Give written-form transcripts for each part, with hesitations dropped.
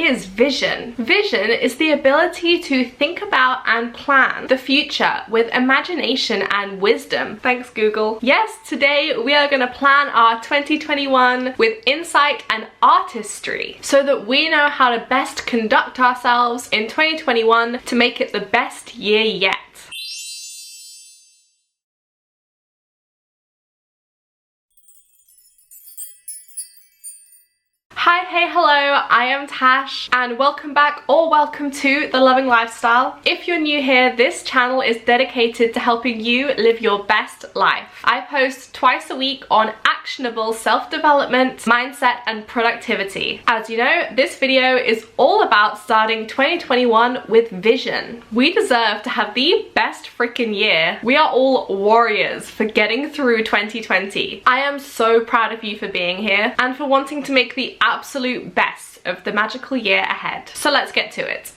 is vision? Vision is the ability to think about and plan the future with imagination and wisdom. Thanks, Google. Yes, today we are going to plan our 2021 with insight and artistry so that we know how to best conduct ourselves in 2021 to make it the best year yet. Hi, hey, hello, I am Tash and welcome back or welcome to The Loving Lifestyle. If you're new here, this channel is dedicated to helping you live your best life. I post twice a week on actionable self-development, mindset and productivity. As you know, this video is all about starting 2021 with vision. We deserve to have the best freaking year. We are all warriors for getting through 2020. I am so proud of you for being here and for wanting to make the absolute best of the magical year ahead. So let's get to it.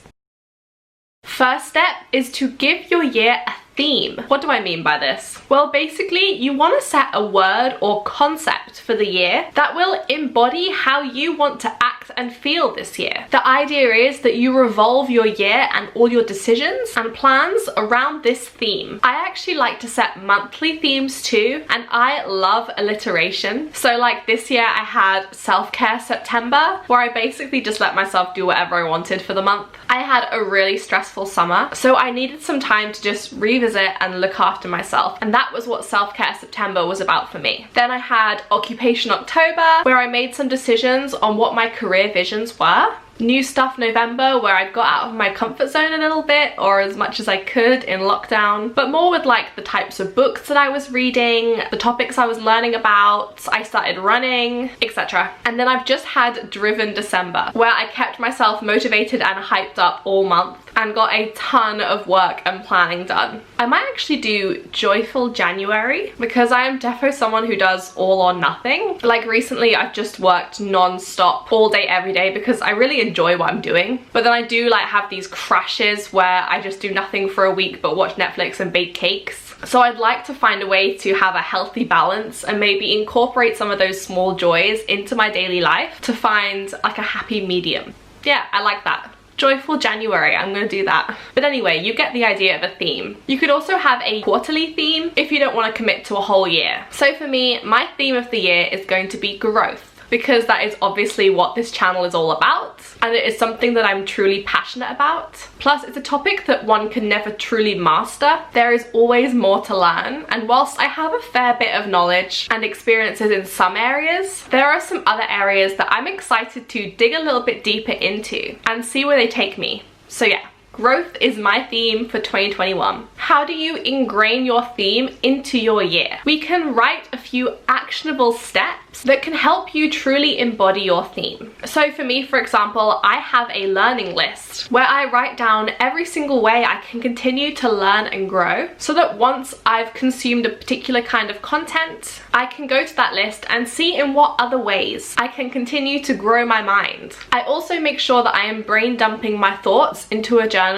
First step is to give your year a theme. What do I mean by this? Well, basically, you want to set a word or concept for the year that will embody how you want to act and feel this year. The idea is that you revolve your year and all your decisions and plans around this theme. I actually like to set monthly themes too, and I love alliteration. So like this year I had Self-Care September, where I basically just let myself do whatever I wanted for the month. I had a really stressful summer, so I needed some time to just revisit and look after myself, and that was what Self-Care September was about for me. Then I had Occupation October, where I made some decisions on what my career visions were. New Stuff November, where I got out of my comfort zone a little bit, or as much as I could in lockdown, but more with like the types of books that I was reading, the topics I was learning about, I started running, etc. And then I've just had Driven December, where I kept myself motivated and hyped up all month and got a ton of work and planning done. I might actually do Joyful January, because I am defo someone who does all or nothing. Like recently I've just worked non-stop all day every day because I really enjoy what I'm doing, but then I do like have these crashes where I just do nothing for a week but watch Netflix and bake cakes. So I'd like to find a way to have a healthy balance and maybe incorporate some of those small joys into my daily life to find like a happy medium. Yeah, I like that. Joyful January, I'm gonna do that. But anyway, you get the idea of a theme. You could also have a quarterly theme if you don't want to commit to a whole year. So for me, my theme of the year is going to be growth, because that is obviously what this channel is all about, and it is something that I'm truly passionate about. Plus, it's a topic that one can never truly master. There is always more to learn, and whilst I have a fair bit of knowledge and experiences in some areas, there are some other areas that I'm excited to dig a little bit deeper into and see where they take me. So yeah. Growth is my theme for 2021. How do you ingrain your theme into your year? We can write a few actionable steps that can help you truly embody your theme. So for me, for example, I have a learning list where I write down every single way I can continue to learn and grow, so that once I've consumed a particular kind of content, I can go to that list and see in what other ways I can continue to grow my mind. I also make sure that I am brain dumping my thoughts into a journal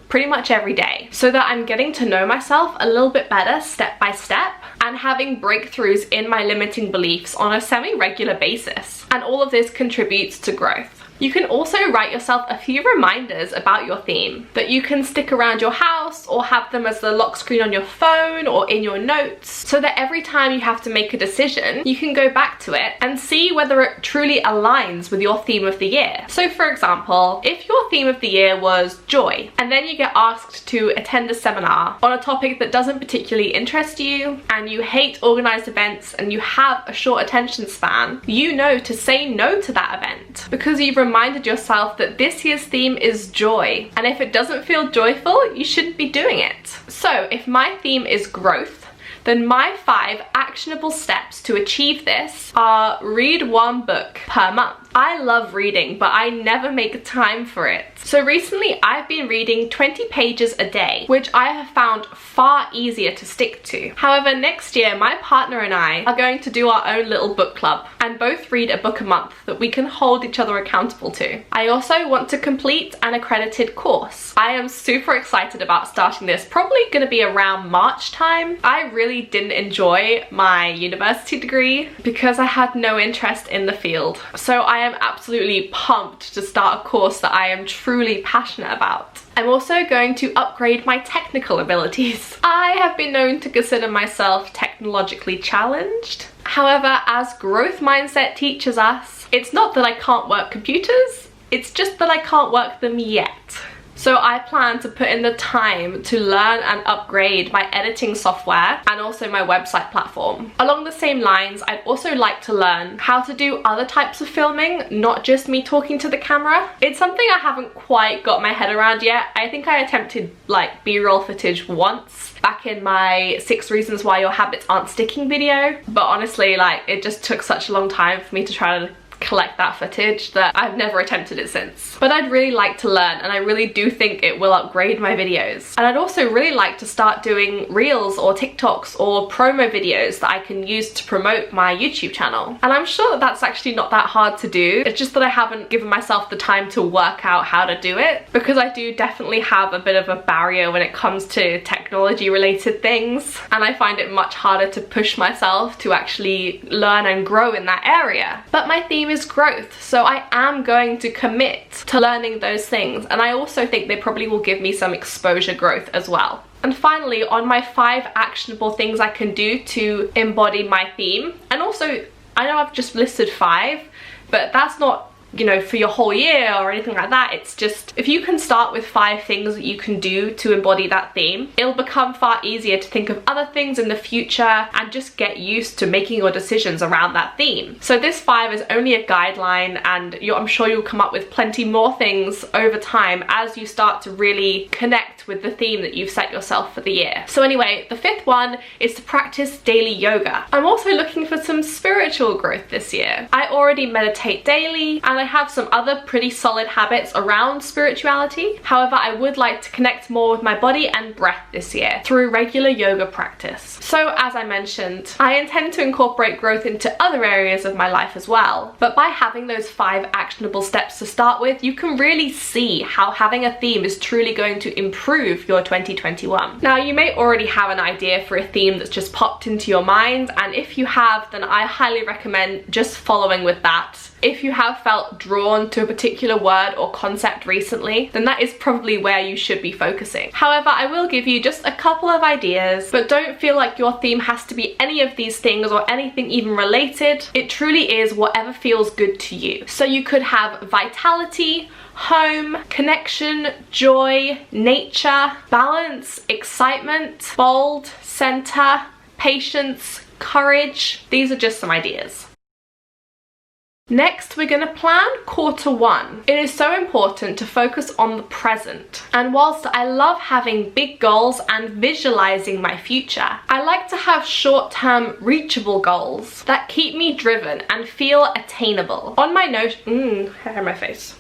pretty much every day, so that I'm getting to know myself a little bit better step by step and having breakthroughs in my limiting beliefs on a semi-regular basis. And all of this contributes to growth. You can also write yourself a few reminders about your theme that you can stick around your house or have them as the lock screen on your phone or in your notes, so that every time you have to make a decision, you can go back to it and see whether it truly aligns with your theme of the year. So for example, if your theme of the year was joy, and then you get asked to attend a seminar on a topic that doesn't particularly interest you, and you hate organized events and you have a short attention span, you know to say no to that event because you've reminded yourself that this year's theme is joy, and if it doesn't feel joyful, you shouldn't be doing it. So if my theme is growth, then my 5 actionable steps to achieve this are: read 1 book per month. I love reading, but I never make time for it. So recently I've been reading 20 pages a day, which I have found far easier to stick to. However, next year my partner and I are going to do our own little book club and both read a book a month that we can hold each other accountable to. I also want to complete an accredited course. I am super excited about starting this, probably going to be around March time. I really really didn't enjoy my university degree because I had no interest in the field. So I am absolutely pumped to start a course that I am truly passionate about. I'm also going to upgrade my technical abilities. I have been known to consider myself technologically challenged. However, as growth mindset teaches us, it's not that I can't work computers, it's just that I can't work them yet. So I plan to put in the time to learn and upgrade my editing software and also my website platform. Along the same lines, I'd also like to learn how to do other types of filming, not just me talking to the camera. It's something I haven't quite got my head around yet. I think I attempted like B-roll footage once back in my 6 reasons why your habits aren't sticking video, but honestly, like, it just took such a long time for me to try to collect that footage that I've never attempted it since. But I'd really like to learn, and I really do think it will upgrade my videos. And I'd also really like to start doing reels or TikToks or promo videos that I can use to promote my YouTube channel. And I'm sure that that's actually not that hard to do. It's just that I haven't given myself the time to work out how to do it, because I do definitely have a bit of a barrier when it comes to technology related things, and I find it much harder to push myself to actually learn and grow in that area. But my theme is growth, so I am going to commit to learning those things, and I also think they probably will give me some exposure growth as well. And finally, on my 5 actionable things I can do to embody my theme, and also I know I've just listed 5, but that's not, you know, for your whole year or anything like that. It's just, if you can start with 5 things that you can do to embody that theme, it'll become far easier to think of other things in the future and just get used to making your decisions around that theme. So this 5 is only a guideline, and I'm sure you'll come up with plenty more things over time as you start to really connect with the theme that you've set yourself for the year. So anyway, the 5th one is to practice daily yoga. I'm also looking for some spiritual growth this year. I already meditate daily, and I have some other pretty solid habits around spirituality. However, I would like to connect more with my body and breath this year through regular yoga practice. So as I mentioned, I intend to incorporate growth into other areas of my life as well. But by having those 5 actionable steps to start with, you can really see how having a theme is truly going to improve your 2021. Now, you may already have an idea for a theme that's just popped into your mind, and if you have, then I highly recommend just following with that. If you have felt drawn to a particular word or concept recently, then that is probably where you should be focusing. However, I will give you just a couple of ideas, but don't feel like your theme has to be any of these things or anything even related. It truly is whatever feels good to you. So you could have vitality, home, connection, joy, nature, balance, excitement, bold, center, patience, courage. These are just some ideas. Next, we're going to plan quarter 1. It is so important to focus on the present. And whilst I love having big goals and visualizing my future, I like to have short-term reachable goals that keep me driven and feel attainable. On my hair in my face.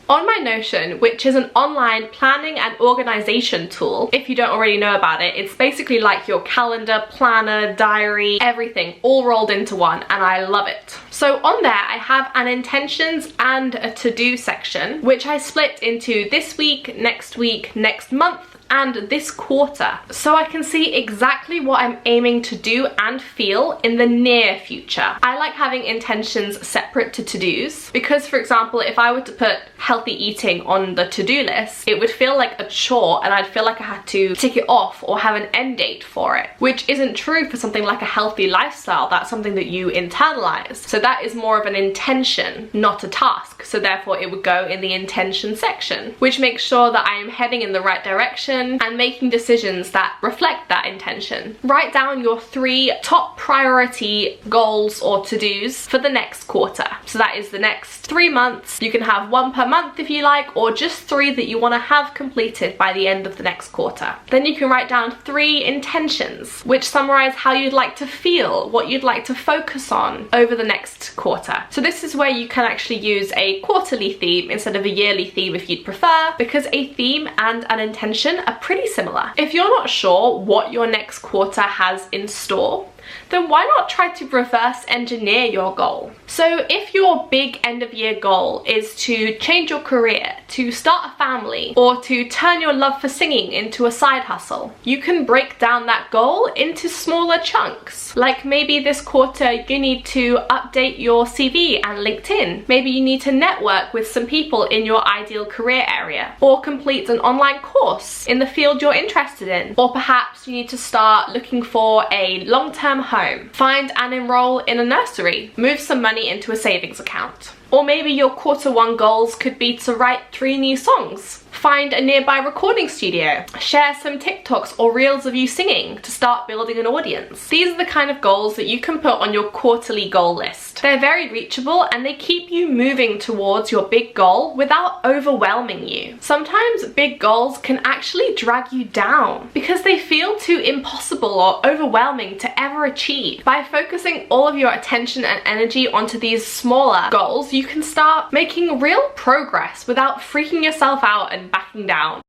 On my Notion, which is an online planning and organization tool, if you don't already know about it, it's basically like your calendar, planner, diary, everything all rolled into one, and I love it. So on there, I have an intentions and a to-do section, which I split into this week, next month, and this quarter, so I can see exactly what I'm aiming to do and feel in the near future. I like having intentions separate to to-dos because, for example, if I were to put healthy eating on the to-do list, it would feel like a chore and I'd feel like I had to tick it off or have an end date for it, which isn't true for something like a healthy lifestyle. That's something that you internalize. So that is more of an intention, not a task. So therefore it would go in the intention section, which makes sure that I am heading in the right direction and making decisions that reflect that intention. Write down your 3 top priority goals or to-dos for the next quarter. So that is the next 3 months. You can have 1 per month if you like, or just 3 that you want to have completed by the end of the next quarter. Then you can write down 3 intentions, which summarize how you'd like to feel, what you'd like to focus on over the next quarter. So this is where you can actually use a quarterly theme instead of a yearly theme if you'd prefer, because a theme and an intention are pretty similar. If you're not sure what your next quarter has in store, then why not try to reverse engineer your goal? So if your big end of year goal is to change your career, to start a family, or to turn your love for singing into a side hustle. You can break down that goal into smaller chunks. Like maybe this quarter you need to update your CV and LinkedIn. Maybe you need to network with some people in your ideal career area, or complete an online course in the field you're interested in. Or perhaps you need to start looking for a long-term home, find and enroll in a nursery, move some money into a savings account. Or maybe your quarter one goals could be to write 3 new songs, find a nearby recording studio, share some TikToks or reels of you singing to start building an audience. These are the kind of goals that you can put on your quarterly goal list. They're very reachable and they keep you moving towards your big goal without overwhelming you. Sometimes big goals can actually drag you down because they feel too impossible or overwhelming to ever achieve. By focusing all of your attention and energy onto these smaller goals, you can start making real progress without freaking yourself out and backing down.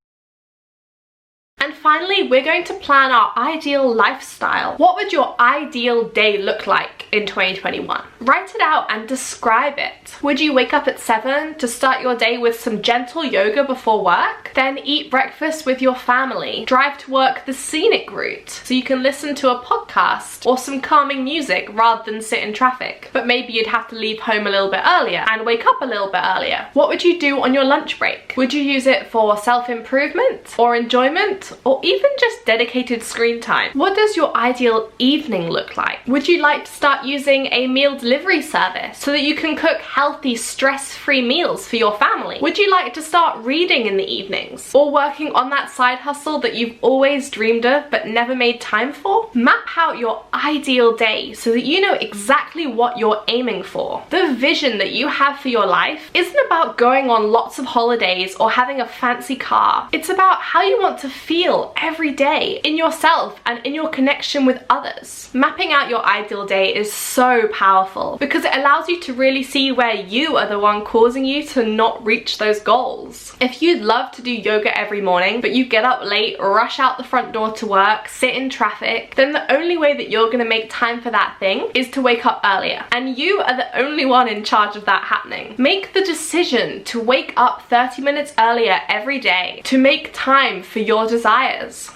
And finally, we're going to plan our ideal lifestyle. What would your ideal day look like in 2021? Write it out and describe it. Would you wake up at 7 to start your day with some gentle yoga before work? Then eat breakfast with your family. Drive to work the scenic route so you can listen to a podcast or some calming music rather than sit in traffic. But maybe you'd have to leave home a little bit earlier and wake up a little bit earlier. What would you do on your lunch break? Would you use it for self-improvement or enjoyment? Or even just dedicated screen time? What does your ideal evening look like? Would you like to start using a meal delivery service so that you can cook healthy, stress-free meals for your family? Would you like to start reading in the evenings? Or working on that side hustle that you've always dreamed of but never made time for? Map out your ideal day so that you know exactly what you're aiming for. The vision that you have for your life isn't about going on lots of holidays or having a fancy car. It's about how you want to feel every day in yourself and in your connection with others. Mapping out your ideal day is so powerful because it allows you to really see where you are the one causing you to not reach those goals. If you'd love to do yoga every morning, but you get up late, rush out the front door to work, sit in traffic, then the only way that you're gonna make time for that thing is to wake up earlier. And you are the only one in charge of that happening. Make the decision to wake up 30 minutes earlier every day to make time for your desires.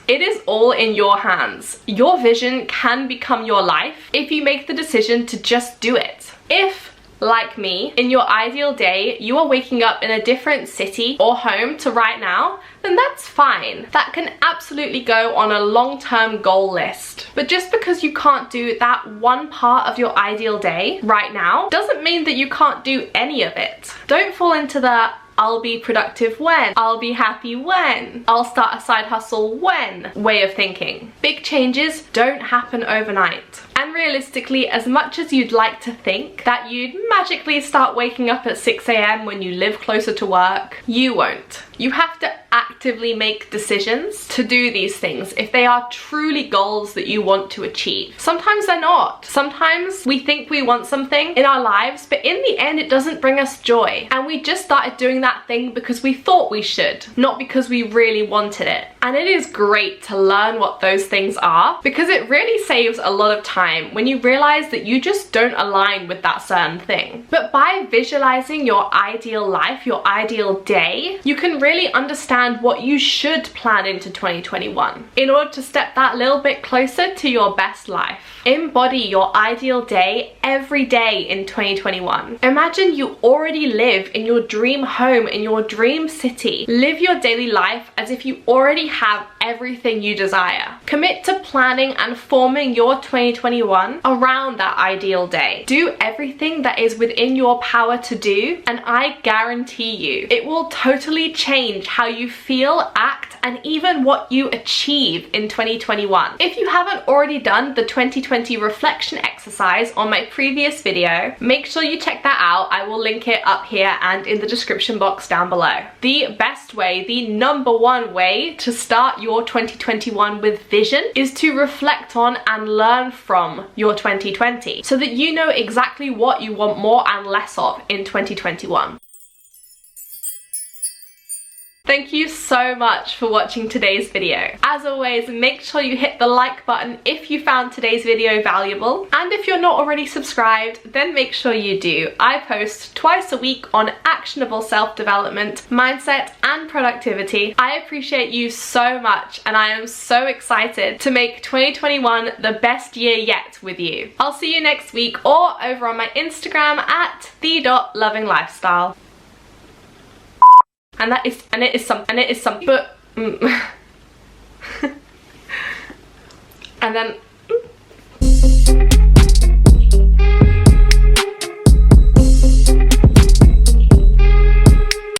It is all in your hands. Your vision can become your life if you make the decision to just do it. If, like me, in your ideal day, you are waking up in a different city or home to right now, then that's fine. That can absolutely go on a long-term goal list. But just because you can't do that one part of your ideal day right now, doesn't mean that you can't do any of it. Don't fall into the I'll be productive when, I'll be happy when, I'll start a side hustle when way of thinking. Big changes don't happen overnight. And realistically, as much as you'd like to think that you'd magically start waking up at 6 AM when you live closer to work, you won't. You have to actively make decisions to do these things if they are truly goals that you want to achieve. Sometimes they're not. Sometimes we think we want something in our lives, but in the end it doesn't bring us joy. And we just started doing that thing because we thought we should, not because we really wanted it. And it is great to learn what those things are because it really saves a lot of time when you realize that you just don't align with that certain thing. But by visualizing your ideal life, your ideal day, you can really understand what you should plan into 2021 in order to step that little bit closer to your best life. Embody your ideal day every day in 2021. Imagine you already live in your dream home, in your dream city. Live your daily life as if you already have everything you desire. Commit to planning and forming your 2021 around that ideal day. Do everything that is within your power to do, and I guarantee you, it will totally change how you feel, act, and even what you achieve in 2021. If you haven't already done the 2020 reflection exercise on my previous video, make sure you check that out. I will link it up here and in the description box down below. The best way, the #1 way to start your 2021 with vision is to reflect on and learn from your 2020 so that you know exactly what you want more and less of in 2021. Thank you so much for watching today's video. As always, make sure you hit the like button if you found today's video valuable. And if you're not already subscribed, then make sure you do. I post twice a week on actionable self-development, mindset, and productivity. I appreciate you so much, and I am so excited to make 2021 the best year yet with you. I'll see you next week or over on my Instagram at the.lovinglifestyle. And it is some, but, and then,